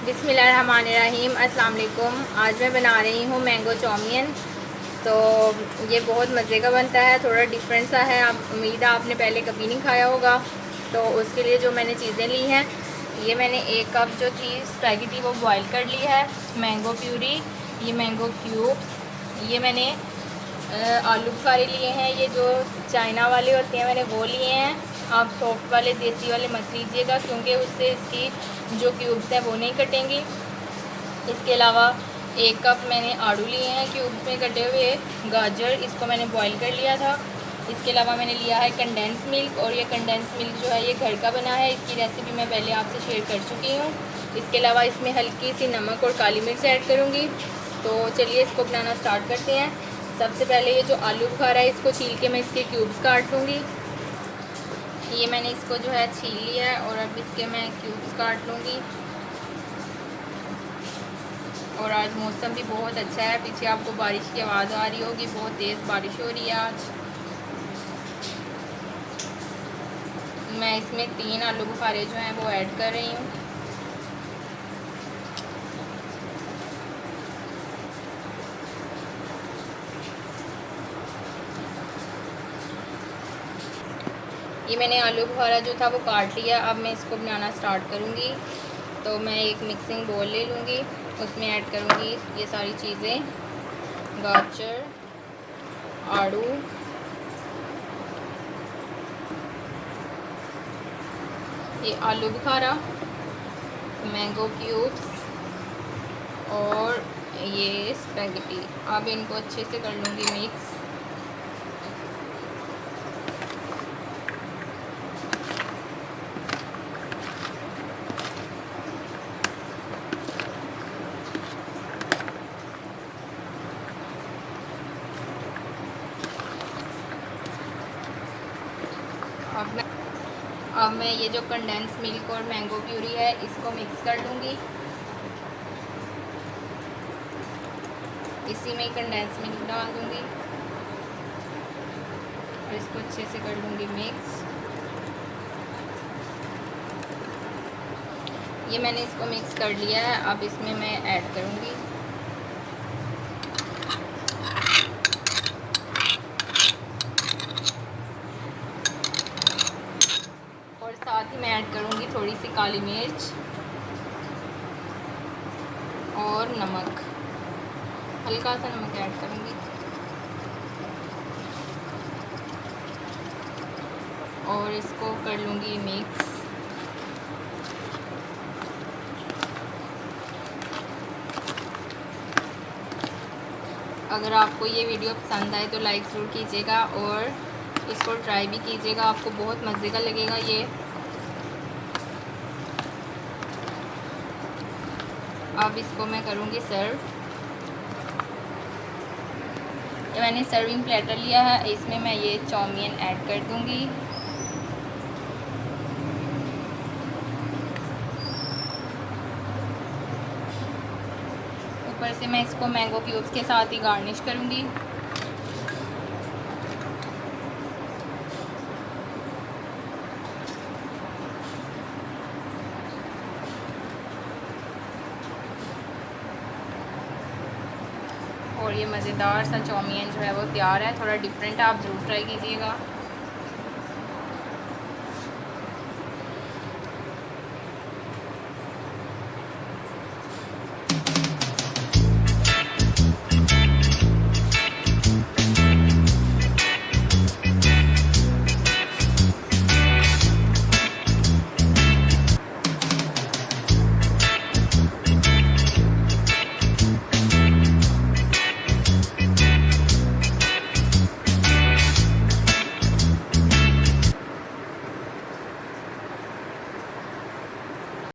बिस्मिल्लाहिर्रहमानिर्रहीम। अस्सलाम वालेकुम। आज मैं बना रही हूँ मैंगो चाउमीन। तो ये बहुत मज़े का बनता है, थोड़ा डिफरेंट सा है। आप उम्मीद है आपने पहले कभी नहीं खाया होगा। तो उसके लिए जो मैंने चीज़ें ली हैं, ये मैंने 1 कप जो थी स्पैगेटी वो बॉईल कर ली है। मैंगो प्यूरी, ये मैंगो क्यूब्स, ये मैंने आलू बुखारे लिए हैं। ये जो चाइना वाले होते हैं मैंने वो लिए हैं। आप सॉफ्ट वाले देसी वाले मत लीजिएगा, क्योंकि उससे इसकी जो क्यूब्स हैं वो नहीं कटेंगी। इसके अलावा 1 कप मैंने आड़ू लिए हैं क्यूब्स में कटे हुए। गाजर, इसको मैंने बॉईल कर लिया था। इसके अलावा मैंने लिया है कंडेंस मिल्क, और ये कंडेंस मिल्क जो है ये घर का बना है। इसकी रेसिपी मैं पहले आपसे शेयर कर चुकी हूँ। इसके अलावा इसमें हल्की सी नमक और काली मिर्च ऐड करूँगी। तो चलिए इसको बनाना स्टार्ट करते हैं। सबसे पहले ये जो आलू बुखारा है इसको छील के मैं इसके क्यूब्स काट लूँगी। ये मैंने इसको जो है छील लिया है और अब इसके मैं क्यूब्स काट लूँगी। और आज मौसम भी बहुत अच्छा है, पीछे आपको बारिश की आवाज़ आ रही होगी, बहुत तेज़ बारिश हो रही है आज। मैं इसमें 3 आलू बुखारे जो हैं वो ऐड कर रही हूँ। ये मैंने आलू बुखारा जो था वो काट लिया। अब मैं इसको बनाना स्टार्ट करूँगी। तो मैं एक मिक्सिंग बोल ले लूँगी, उसमें ऐड करूँगी ये सारी चीज़ें, गाजर, आड़ू, ये आलू बुखारा, मैंगो क्यूब्स और ये स्पैगेटी। अब इनको अच्छे से कर लूँगी मिक्स। अब मैं ये जो कंडेंस मिल्क और मैंगो प्यूरी है इसको मिक्स कर लूँगी। इसी में कंडेंस मिल्क डाल दूँगी और इसको अच्छे से कर लूँगी मिक्स। ये मैंने इसको मिक्स कर लिया है। अब इसमें मैं ऐड करूँगी और साथ ही मैं ऐड करूँगी थोड़ी सी काली मिर्च और नमक, हल्का सा नमक ऐड करूँगी। और इसको कर लूँगी मिक्स। अगर आपको ये वीडियो पसंद आए तो लाइक ज़रूर कीजिएगा और इसको ट्राई भी कीजिएगा, आपको बहुत मज़े का लगेगा ये। अब इसको मैं करूँगी सर्व। ये मैंने सर्विंग प्लेटर लिया है, इसमें मैं ये चाउमीन ऐड कर दूँगी। ऊपर से मैं इसको मैंगो क्यूब्स के साथ ही गार्निश करूँगी। और ये मज़ेदार सा चाउमीन जो है वो तैयार है। थोड़ा डिफरेंट आप ज़रूर ट्राई कीजिएगा।